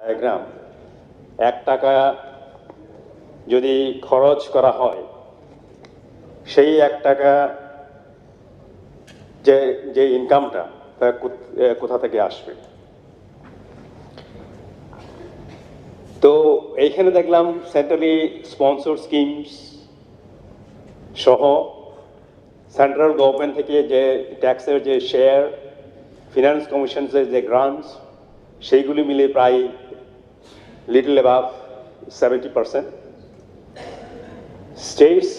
Diagram 1 টাকা যদি খরচ করা হয় সেই 1 টাকা যে ইনকামটা তা কোথা থেকে আসবে। তো এইখানে দেখলাম সেন্ট্রালি স্পন্সর স্কিমস সহ সেন্ট্রাল গভর্নমেন্ট থেকে যে ট্যাক্সের যে শেয়ার, ফিনান্স কমিশনসের যে গ্রান্টস, সেইগুলি মিলে প্রায় little above 70%। States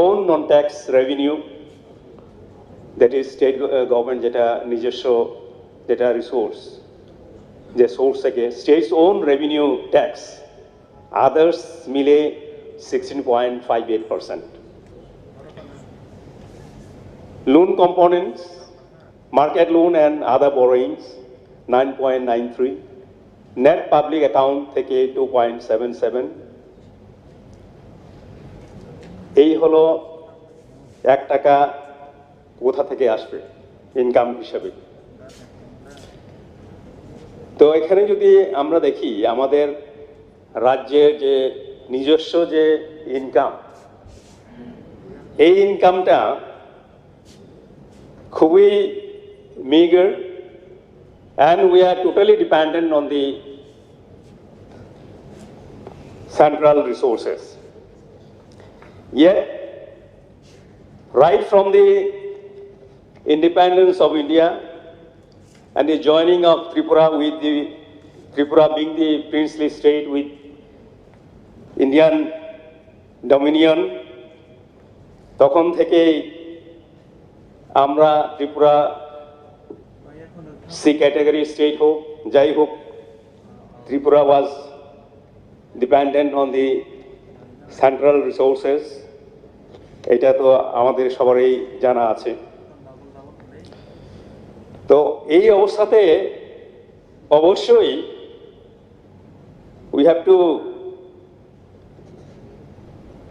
own non tax revenue, that is state government যেটা নিজস্ব যেটা রিসোর্স, যে সোর্স থেকে states own revenue tax, others মিলে 16.58%। Loan components, market loan and other borrowings 9.93, net public account থেকে 2.77। এই হলো 1 টাকা কোথা থেকে আসবে ইনকাম হিসেবে। তো এখানে যদি আমরা দেখি আমাদের রাজ্যের যে নিজস্ব যে ইনকাম, এই ইনকামটা খুবই meager and we are totally dependent on the central resources. Yet, right from the independence of India and the joining of Tripura with the Tripura being the princely state with Indian dominion, তখন থেকেই আমরা Tripura C category state হোক যাই হোক, Tripura was dependent on the central resources, এটা তো আমাদের সবারই জানা আছে। তো এই অবস্থাতে অবশ্যই we have to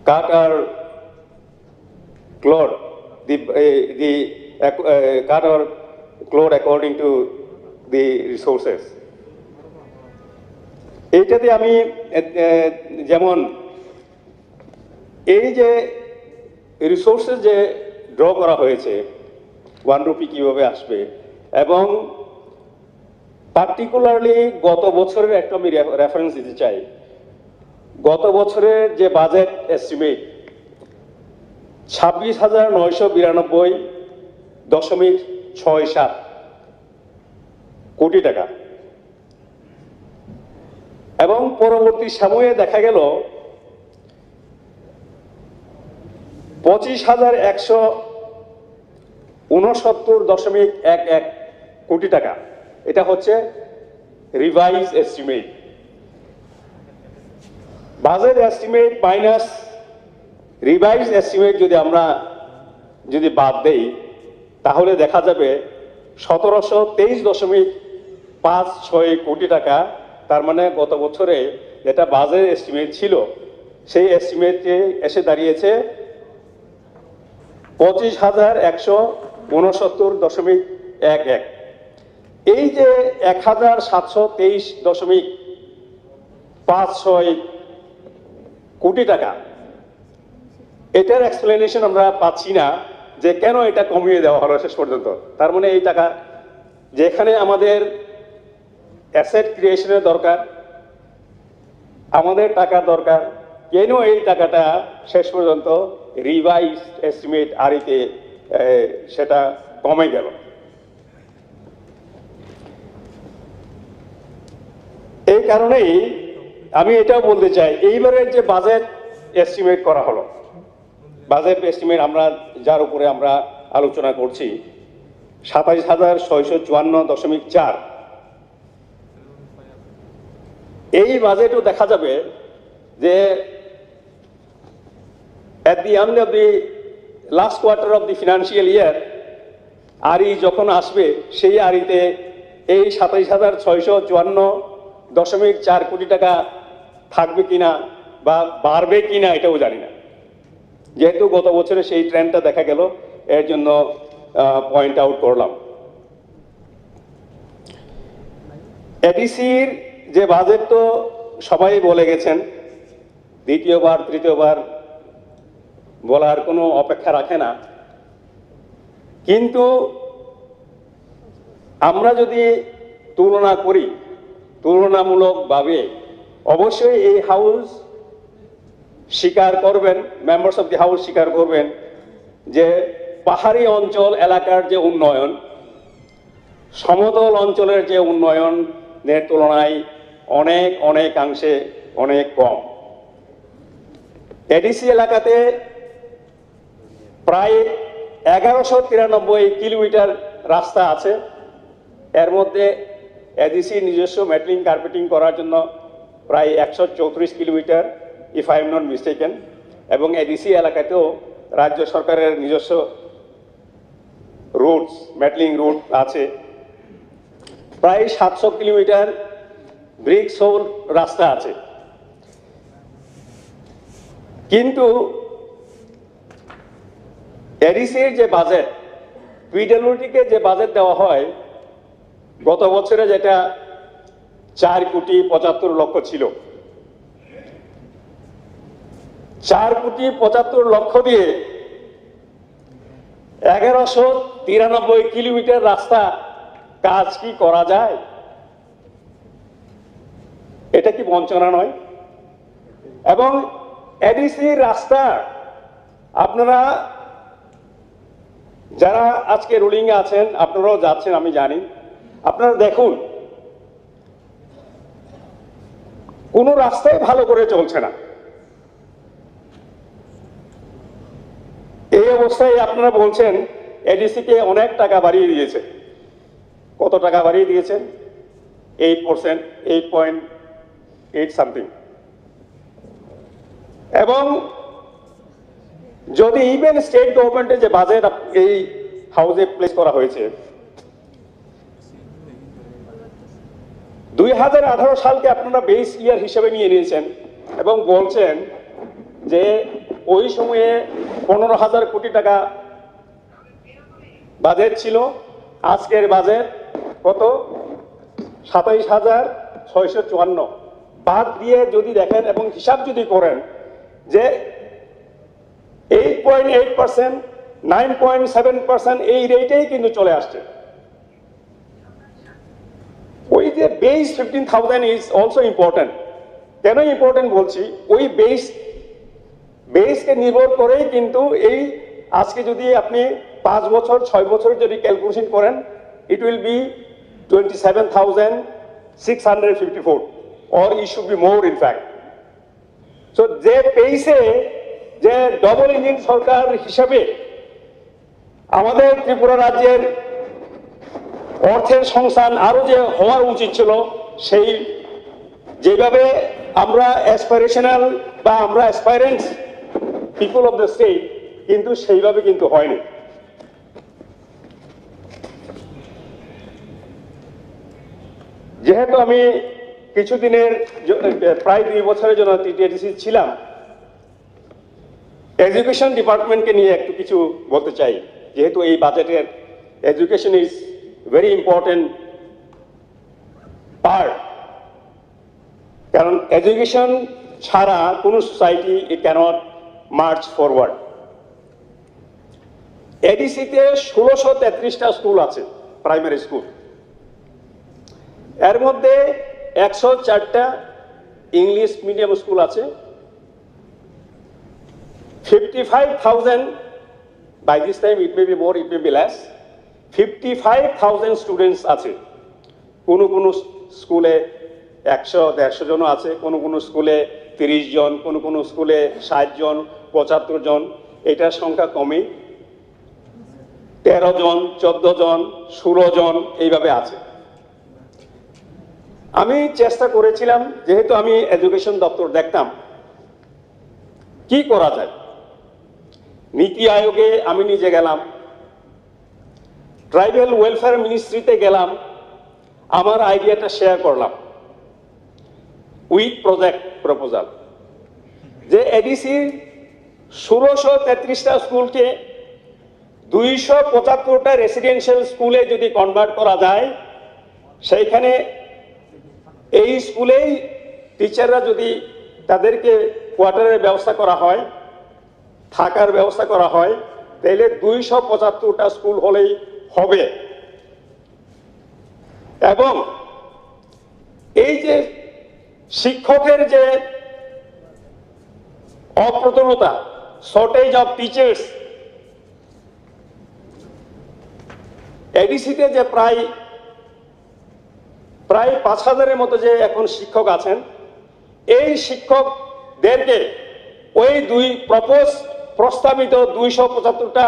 cut our cloth, cut our cloth according to the resources. এইটাতে আমি যেমন এই যে রিসোর্সেস যে ড্র করা হয়েছে 1 রুপি কিভাবে আসবে, এবং পার্টিকুলারলি গত বছরের একটা আমি রেফারেন্স দিতে চাই। গত বছরের যে বাজেট এস্টিমেট 26,992.67 কোটি টাকা, এবং পরবর্তী সময়ে দেখা গেল 25,169.11 কোটি টাকা। এটা হচ্ছে revise estimate. Budget estimate minus revise estimate যদি আমরা বাদ দেই, তাহলে দেখা যাবে 1723.56 কোটি টাকা। তার মানে গত বছরে যেটা বাজেট এস্টিমেট ছিল সেই এস্টিমেটে এসে দাঁড়িয়েছে 25,169.11। এই যে 1,723.56 কোটি টাকা, এটার এক্সপ্লেনেশন আমরা পাচ্ছি না যে কেন এটা কমিয়ে দেওয়া হলো শেষ পর্যন্ত। তার মানে এই টাকা যেখানে আমাদের অ্যাসেট ক্রিয়েশনের দরকার, আমাদের টাকা দরকার, কেন এই টাকাটা শেষ পর্যন্ত রিভাইজ এস্টিমেট আরিতে সেটা কমে গেল। এই কারণেই আমি এটাও বলতে চাই, এইবারের যে বাজেট এস্টিমেট করা হলো, বাজেট এস্টিমেট আমরা যার উপরে আমরা আলোচনা করছি 27,654.4, এই বাজেটও দেখা যাবে যে at the end of the last quarter of the financial year আরি যখন আসবে, সেই আরিতে এই 27,654.4 কোটি টাকা থাকবে কিনা বা বাড়বে কিনা এটাও জানি না। যেহেতু গত বছরে সেই ট্রেন্ডটা দেখা গেল, এর জন্য পয়েন্ট আউট করলাম। এডিসির যে বাজেট তো সবাই বলে গেছেন, দ্বিতীয়বার তৃতীয়বার বলার কোনো অপেক্ষা রাখে না। কিন্তু আমরা যদি তুলনা করি, তুলনামূলকভাবে অবশ্যই এই হাউস স্বীকার করবেন, মেম্বার্স অফ দি হাউস স্বীকার করবেন যে পাহাড়ি অঞ্চল এলাকার যে উন্নয়ন সমতল অঞ্চলের যে উন্নয়নের তুলনায় অনেকাংশে অনেক কম। এডিসি এলাকাতে প্রায় 1193 কিলোমিটার রাস্তা আছে। এর মধ্যে এডিসি নিজস্ব মেটলিং কার্পেটিং করার জন্য প্রায় 134 kilometre, if I am not mistaken, এবং এডিসি এলাকাতেও রাজ্য সরকারের নিজস্ব রুটস, মেটলিং রুট আছে। প্রায় 700 কিলোমিটার ব্রিক সোল রাস্তা আছে। কিন্তু এডিসির যে বাজেট, পিডব্লিউডিকে যে বাজেট দেওয়া হয় গত বছরে যেটা 4,75,00,000 ছিল, 4,75,00,000 দিয়ে 1193 কিলোমিটার রাস্তা কাজ কি করা যায়? এটা কি বঞ্চনা নয়? এবং এডিসির রাস্তা আপনারা যারা আজকে রুলিং এ আছেন, আপনারাও যাচ্ছেন আমি জানি, আপনারা দেখুন কোন রাস্তায় ভালো করে চলছে না। এই অবস্থায় আপনারা বলছেন এডিসি কে অনেক টাকা বাড়িয়ে দিয়েছে। কত টাকা বাড়িয়ে দিয়েছেন? 8%, 8.8 সামথিং। এবং যদি ইভেন স্টেট গভর্নমেন্টের যে বাজেট এই হাউসে প্লেস করা হয়েছে, 2018 সালকে আপনারা বেস ইয়ার হিসেবে নিয়ে নিয়েছেন এবং বলছেন যে ওই সময়ে 15,000 কোটি টাকা বাজেট ছিল। আজকের বাজেট কত? 27,654। বাদ দিয়ে যদি দেখেন এবং হিসাব যদি করেন যে 8.8%, 9.7% এই রেটেই কিন্তু চলে আসছে। ওই যে বেস 15,000 ইজ অলসো ইম্পর্টেন্ট। কেন ইম্পর্টেন্ট বলছি? ওই বেসকে নির্ভর করেই কিন্তু এই আজকে যদি আপনি 5 বছর 6 বছর যদি ক্যালকুলেশন করেন, it will be 27,654, or it should be more in fact. So যে পেইসে, যে ডবল ইঞ্জিন সরকার হিসাবে আমাদের ত্রিপুরা রাজ্যের অর্থের সংস্থান আরো যে হওয়া উচিত ছিল, সেই যেভাবে আমরা অ্যাসপিরেশনাল বা আমরা অ্যাসপাইরেন্টস পিপল অফ দ্য স্টেট, কিন্তু সেইভাবে কিন্তু হয়নি। যেহেতু আমি কিছুদিনের প্রায় 2 বছরের জন্য টিটিএডিসি ছিলাম, এডুকেশন ডিপার্টমেন্টকে নিয়ে একটু কিছু বলতে চাই। যেহেতু এই বাজেটের education is very important part, কারণ এডুকেশন ছাড়া কোনো সোসাইটি ইট ক্যানট মার্চ ফরওয়ার্ড। এডিসিতে 1633টা স্কুল আছে, প্রাইমারি স্কুল। এর মধ্যে 104টা ইংলিশ মিডিয়াম স্কুল আছে। 55,000, by this time it may be more, it may be less, 55,000 students আছে। কোনো কোনো স্কুলে 100-150 জন আছে, কোনো স্কুলে 30 জন, কোনো স্কুলে 60 জন, 75 জন। এটার সংখ্যা কমে 13 জন, 14 জন, 16 জন এইভাবে আছে। আমি চেষ্টা করেছিলাম, যেহেতু আমি এডুকেশন দপ্তর দেখতাম, কি করা যায়। নীতি আয়োগে আমি নিজে গেলাম, ট্রাইবাল ওয়েলফেয়ার মিনিস্ট্রিতে গেলাম, আমার আইডিয়াটা শেয়ার করলাম উইথ প্রজেক্ট প্রপোজাল, যে এডিসি 1633টা স্কুলকে 275টা রেসিডেন্সিয়াল স্কুলে যদি কনভার্ট করা যায়, সেইখানে এই স্কুলেই টিচাররা যদি তাদেরকে কোয়ার্টারের ব্যবস্থা করা হয়, থাকার ব্যবস্থা করা হয়, তাহলে 275টা স্কুল হলেই হবে। এবং এই যে শিক্ষকের যে অপ্রতুলতা, শর্টেজ অফ টিচার্স, এডিসিতে যে প্রায় 5,000-এর মতো যে এখন শিক্ষক আছেন, এই শিক্ষকদেরকে ওই প্রস্তাবিত 275টা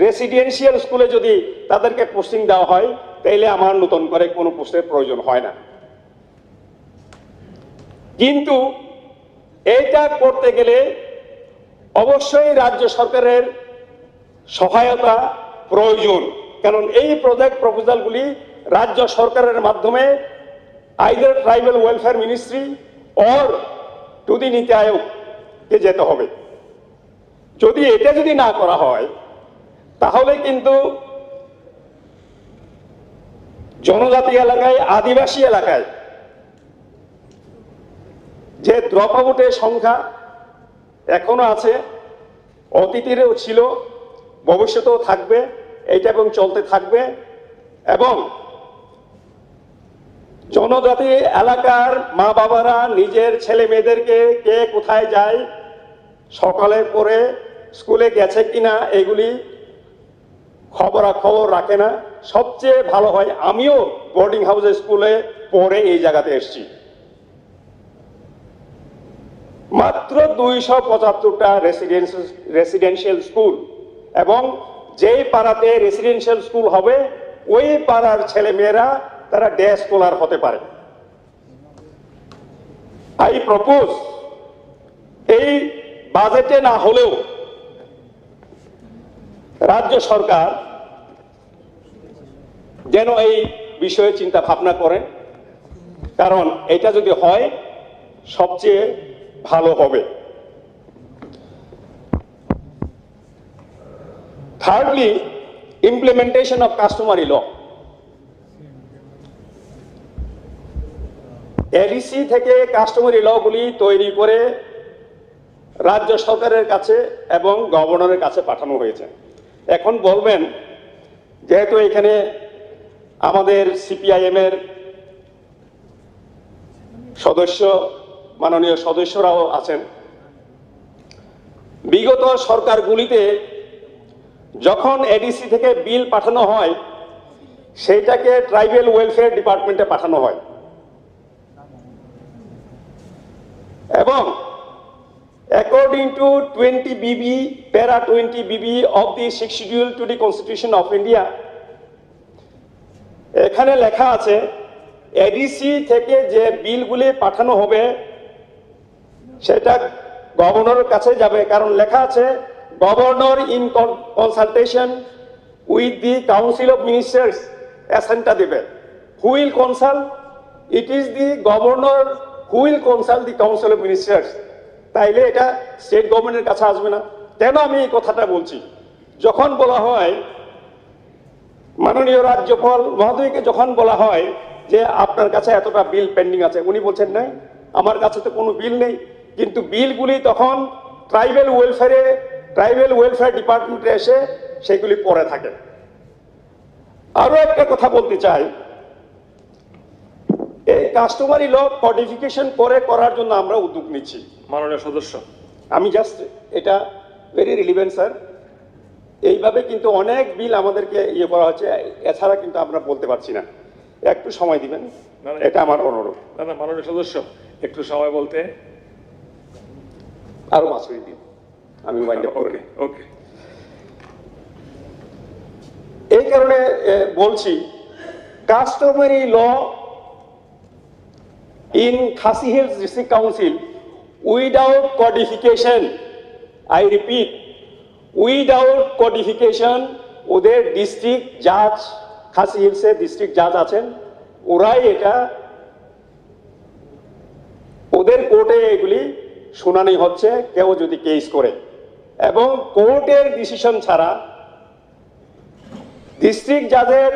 রেসিডেন্সিয়াল স্কুলে যদি তাদেরকে পোস্টিং দেওয়া হয়, তাইলে আমার নতুন করে কোনো পোস্টের প্রয়োজন হয় না। কিন্তু এইটা করতে গেলে অবশ্যই রাজ্য সরকারের সহায়তা প্রয়োজন, কারণ এই প্রজেক্ট প্রপোজালগুলি রাজ্য সরকারের মাধ্যমে either tribal welfare ministry or to the নীতি আয়োগকে যেতে হবে। যদি এটা যদি না করা হয়, তাহলে কিন্তু জনজাতি এলাকায়, আদিবাসী এলাকায় যে ড্রপ আউটের সংখ্যা এখনো আছে, অতীতেও ছিল, ভবিষ্যতেও থাকবে, এইটা এবং চলতে থাকবে। এবং জনজাতি এলাকার মা বাবারা নিজের ছেলে মেয়েদেরকে কে কোথায় যায়, সকালে করে স্কুলে গেছে কিনা, এগুলি খবরাখবর রাখে না। সবচেয়ে ভালো হয়, আমিও বোর্ডিং হাউসে স্কুলে পড়ে এই জায়গাতে এসেছি, মাত্র 275টা রেসিডেন্সিয়াল স্কুল, এবং যেই পাড়াতে রেসিডেন্সিয়াল স্কুল হবে ওই পাড়ার ছেলে মেয়েরা তারা ডে স্কলার হতে পারে। আই প্রপোজ এই বাজেটে না হলেও রাজ্য সরকার যেন এই বিষয়ে চিন্তা ভাবনা করেন, কারণ এটা যদি হয় সবচেয়ে ভালো হবে। Thirdly, implementation of customary law. ADC থেকে কাস্টমারি লগুলি তৈরি করে রাজ্য সরকারের কাছে এবং গভর্নরের কাছে পাঠানো হয়েছে। এখন বলবেন, যেহেতু এখানে আমাদের সিপিআইএম এর মাননীয় সদস্যরাও আছেন, বিগত সরকারগুলিতে যখন এডিসি থেকে বিল পাঠানো হয়, সেইটাকে ট্রাইবাল ওয়েলফেয়ার ডিপার্টমেন্টে পাঠানো হয়, এবং according to 20BB, para 20BB of the 6th schedule to the Constitution of India, এখানে লেখা আছে এডিসি থেকে যে বিলগুলি পাঠানো হবে সেটা গভর্নরের কাছে যাবে, কারণ লেখা আছে governor in consultation with the council of ministers অ্যাসেন্টটা দেবে। Who will consult? It is the governor who will consult the council of ministers. তাইলে এটা স্টেট গভর্নমেন্টের কাছে আসবে না। কেন আমি এই কথাটা বলছি? যখন বলা হয় মাননীয় রাজ্যপাল মহোদয়কে, যখন বলা হয় যে আপনার কাছে এতটা বিল পেন্ডিং আছে, উনি বলছেন নাই, আমার কাছে তো কোনো বিল নেই, কিন্তু বিলগুলি তখন ট্রাইবাল ওয়েলফেয়ার ডিপার্টমেন্টে এসে সেগুলি পড়ে থাকে। আরো একটা কথা বলতে চাই, এই কাস্টমারি ল কডিফিকেশন করার জন্য আমরা উদ্যোগ নিচ্ছি। মাননীয় সদস্য, আমি জাস্ট এটা ভেরি রিলিভেন্ট স্যার, এইভাবে কিন্তু অনেক বিল আমাদেরকে ইয়ে করা হচ্ছে, এছাড়া কিন্তু আমরা বলতে পারছি না। একটু সময় দিবেন, এটা আমার অনুরোধ। না মাননীয় সদস্য, একটু সময় বলতে আরো 5 মিনিট দিন, আমি ওয়াইন্ড আপ করি। ওকে। এই কারণে বলছি, customary law in Khasi Hills District Council without codification, I repeat, without codification, ওদের ডিস্ট্রিক্ট জাজ, খাসি হিলসে ডিস্ট্রিক্ট জাজ আছেন, ওরাই এটা ওদের কোর্টে এগুলি শুনানি হচ্ছে, কেউ যদি কেস করে, এবং কোর্টের ডিসিশন ছাড়া, ডিস্ট্রিক্ট জাজের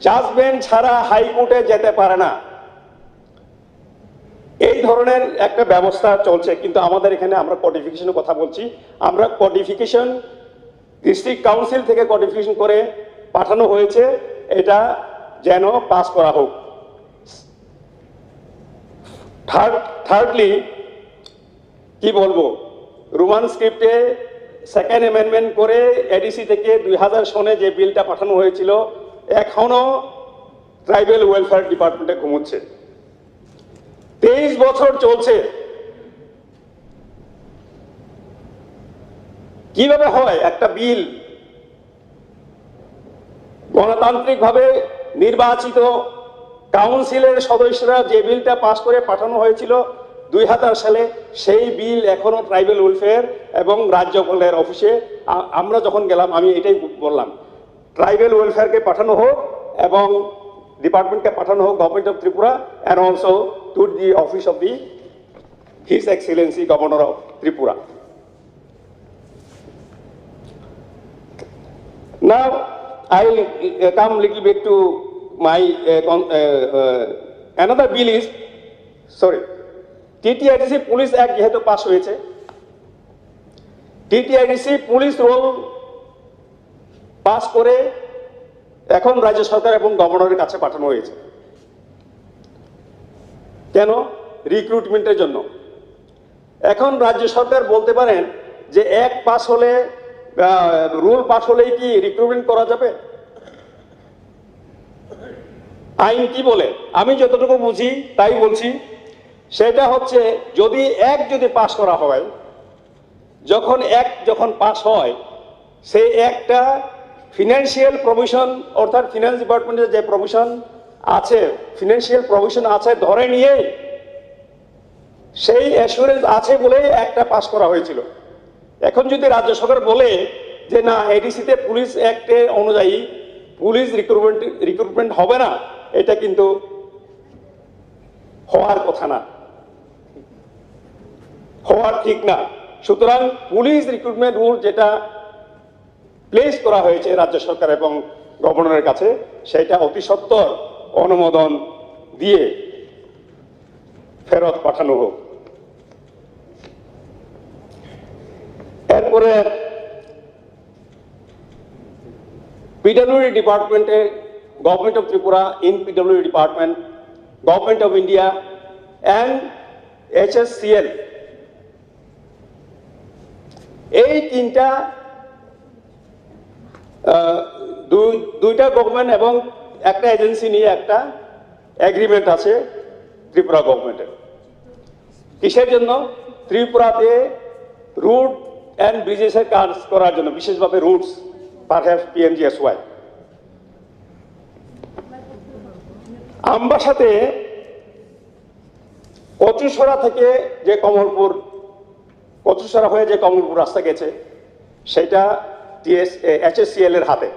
জাজমেন্ট ছাড়া হাইকোর্টে যেতে পারে না। এই ধরনের একটা ব্যবস্থা চলছে, কিন্তু আমাদের এখানে আমরা কোডিফিকেশনের কথা বলছি। আমরা কোডিফিকেশন ডিস্ট্রিক্ট কাউন্সিল থেকে কোডিফিকেশন করে পাঠানো হয়েছে, এটা যেন পাস করা হোক। থার্ডলি কি বলবো, রোমান স্ক্রিপ্টে সেকেন্ড অ্যামেন্ডমেন্ট করে এডিসি থেকে 2000 সনে যে বিলটা পাঠানো হয়েছিল, এখনো ট্রাইবাল ওয়েলফেয়ার ডিপার্টমেন্টে ঘুমোচ্ছে। 23 বছর চলছে। কিভাবে হয় একটা বিল গণতান্ত্রিকভাবে নির্বাচিত কাউন্সিলের সদস্যরা যে বিলটা পাস করে পাঠানো হয়েছিল 2000 সালে, সেই বিল এখনো ট্রাইবাল ওয়েলফেয়ার এবং রাজ্যপালের অফিসে। আমরা যখন গেলাম আমি এটাই বললাম, ট্রাইবাল ওয়েলফেয়ারকে পাঠানো হোক এবং ডিপার্টমেন্টকে পাঠানো হোক, government of Tripura, and also to the office of the his Excellency governor of Tripura. Now I'll come little bit to my another bill is, sorry, TTIDC Police Act যেহেতু পাস হয়েছে, TTIDC পুলিশ রোল পাস করে এখন রাজ্য সরকার এবং গভর্নরের কাছে পাঠানো হয়েছে। কেন? রিক্রুটমেন্টের জন্য। এখন রাজ্য সরকার বলতে পারেন যে এক পাস হলে, রুল পাস হলেই কি রিক্রুটমেন্ট করা যাবে? আইন কি বলে? আমি যতটুকু বুঝি তাই বলছি। সেটা হচ্ছে যদি পাস করা হয়, যখন পাস হয়, সেই একটা ফিনান্সিয়াল প্রভিশন, অর্থাৎ ফিনান্স ডিপার্টমেন্টের যে প্রভিশন আছে, ফিনান্সিয়াল প্রভিশন আছে ধরে নিয়ে, সেই অ্যাসুরেন্স আছে বলেই একটা পাস করা হয়েছিল। এখন যদি রাজ্য সরকার বলে যে না, এডিসিতে পুলিশ অ্যাক্টে অনুযায়ী পুলিশ রিক্রুটমেন্ট হবে না, এটা কিন্তু হওয়ার কথা না, হওয়ার ঠিক না। সুতরাং পুলিশ রিক্রুটমেন্ট রুল যেটা প্লেস করা হয়েছে রাজ্য সরকার এবং গভর্নরের কাছে, সেটা অতি সত্বর অনুমোদন দিয়ে ফেরত পাঠানো হোক। এরপরে পিডব্লিউডি ডিপার্টমেন্টে, government of Tripura, in PWD department, government of India and HSCL, এই তিনটা, দুইটা গভর্নমেন্ট এবং একটা এজেন্সি নিয়ে একটা এগ্রিমেন্ট আছে ত্রিপুরা গভর্নমেন্টের। কিসের জন্য? ত্রিপুরাতে রুট অ্যান্ড ব্রিজেসের কাজ করার জন্য, বিশেষভাবে রুটস, পারহ্যাপস PMGSY। আমবাসাতে কচুসরা থেকে যে কচুসরা হয়ে যে কমলপুর রাস্তা গেছে, সেটা HSCL এর হাতে।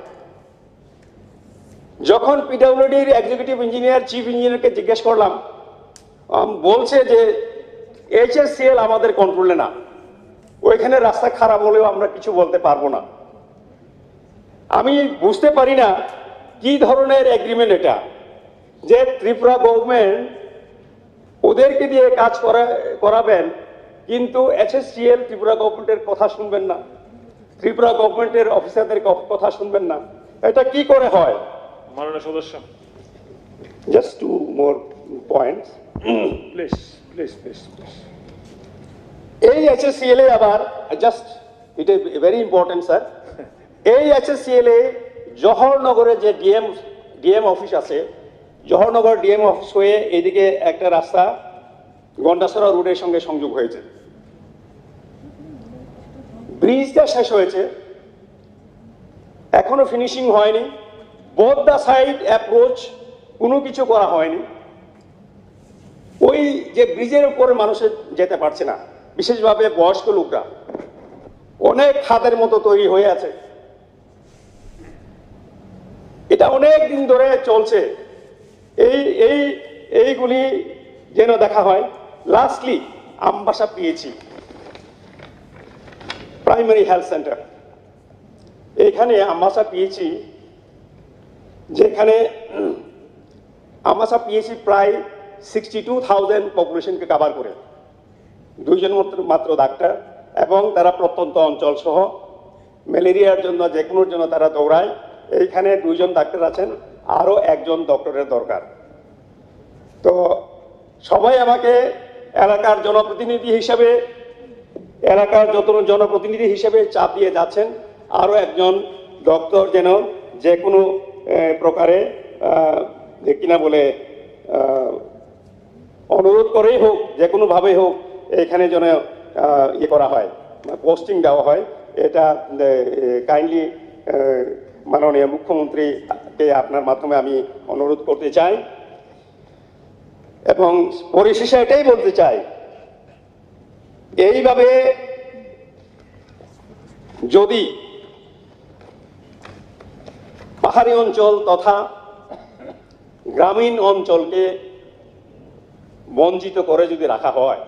যখন পিডব্লিউডির এক্সিকিউটিভ ইঞ্জিনিয়ার, চিফ ইঞ্জিনিয়ারকে জিজ্ঞেস করলাম, বলছে যে HSCL আমাদের কন্ট্রোলে না, ওইখানে রাস্তা খারাপ হলেও আমরা কিছু বলতে পারবো না। আমি বুঝতে পারি না কি ধরনের এগ্রিমেন্ট এটা, যে ত্রিপুরা গভর্নমেন্ট ওদেরকে দিয়ে কাজ করাবেন, কিন্তু HSCL ত্রিপুরা গভর্নমেন্টের কথা শুনবেন না, ত্রিপুরা গভর্নমেন্টের অফিসারদের কথা শুনবেন না। এটা কি করে হয়? মাননীয় সদস্য, just two more points please please please. এই HSCL এ আবার, just it is very important sir, এই HSCL এ জওহরনগরে যে ডিএম অফিস আছে, জওহরনগর ডিএম অফিস হয়ে এদিকে একটা রাস্তা গন্ডাসরা রোডের সঙ্গে সংযোগ হয়েছে। ব্রিজটা শেষ হয়েছে, এখনো ফিনিশিং হয়নি। বোথ দ্য সাইড অ্যাপ্রোচ কোনো কিছু করা হয়নি। ওই যে ব্রিজের উপরে মানুষের যেতে পারছে না, বিশেষভাবে বয়স্ক লোকরা, অনেক খাদের মতো তৈরি হয়ে আছে। এটা অনেক দিন ধরে চলছে। এইগুলি যেন দেখা হয়। লাস্টলি আমবাসা পেয়েছি প্রাইমারি হেলথ সেন্টার, এখানে আমবাসা পেয়েছি, যেখানে আমবাসা পেয়েছি প্রায় 62,000 পপুলেশনকে কাভার করে, 2 জন মাত্র ডাক্তার, এবং তারা প্রত্যন্ত অঞ্চল সহ ম্যালেরিয়ার জন্য যে কোনোর জন্য তারা দৌড়ায়। এইখানে 2 জন ডাক্তার আছেন, আরও 1 জন ডক্টরের দরকার। তো সবাই আমাকে এলাকার জনপ্রতিনিধি হিসেবে চাপ দিয়ে যাচ্ছেন, আরও 1 জন ডক্টর যেন যে কোনো প্রকারে কিনা বলে অনুরোধ করেই হোক, যে কোনোভাবেই হোক এখানে যেন ইয়ে করা হয়, পোস্টিং দেওয়া হয়। এটা কাইন্ডলি মাননীয় মুখ্যমন্ত্রীকে আপনার মাধ্যমে আমি অনুরোধ করতে চাই। এবং পরিশেষে এটাই বলতে চাই, এইভাবে যদি পাহাড়ি অঞ্চল তথা গ্রামীণ অঞ্চলকে বঞ্চিত করে যদি রাখা হয়,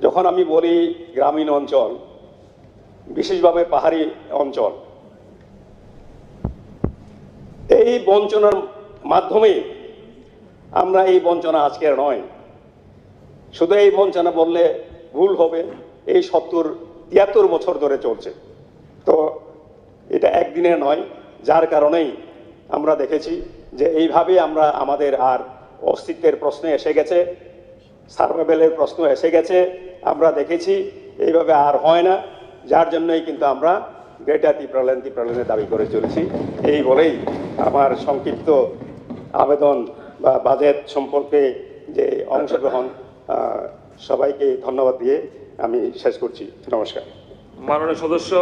যখন আমি বলি গ্রামীণ অঞ্চল, বিশেষভাবে পাহাড়ি অঞ্চল, এই বঞ্চনার মাধ্যমে আমরা এই বঞ্চনা আজকের নয়, শুধু এই বঞ্চনা বললে ভুল হবে, এই 73 বছর ধরে চলছে। তো এটা একদিনের নয়, যার কারণেই আমরা দেখেছি যে এইভাবে আমরা আমাদের আর অস্তিত্বের প্রশ্ন এসে গেছে, সার্ভাইভালের প্রশ্ন এসে গেছে। আমরা দেখেছি এইভাবে আর হয় না, যার জন্যই কিন্তু আমরা গ্রেটার ত্রিপুরাল্যান্ডের দাবি করে চলেছি। এই বলেই আমার সংক্ষিপ্ত আবেদন বা বাজেট সম্পর্কে যে অংশগ্রহণ, সবাইকে ধন্যবাদ দিয়ে আমি শেষ করছি। নমস্কার। মাননীয় সদস্য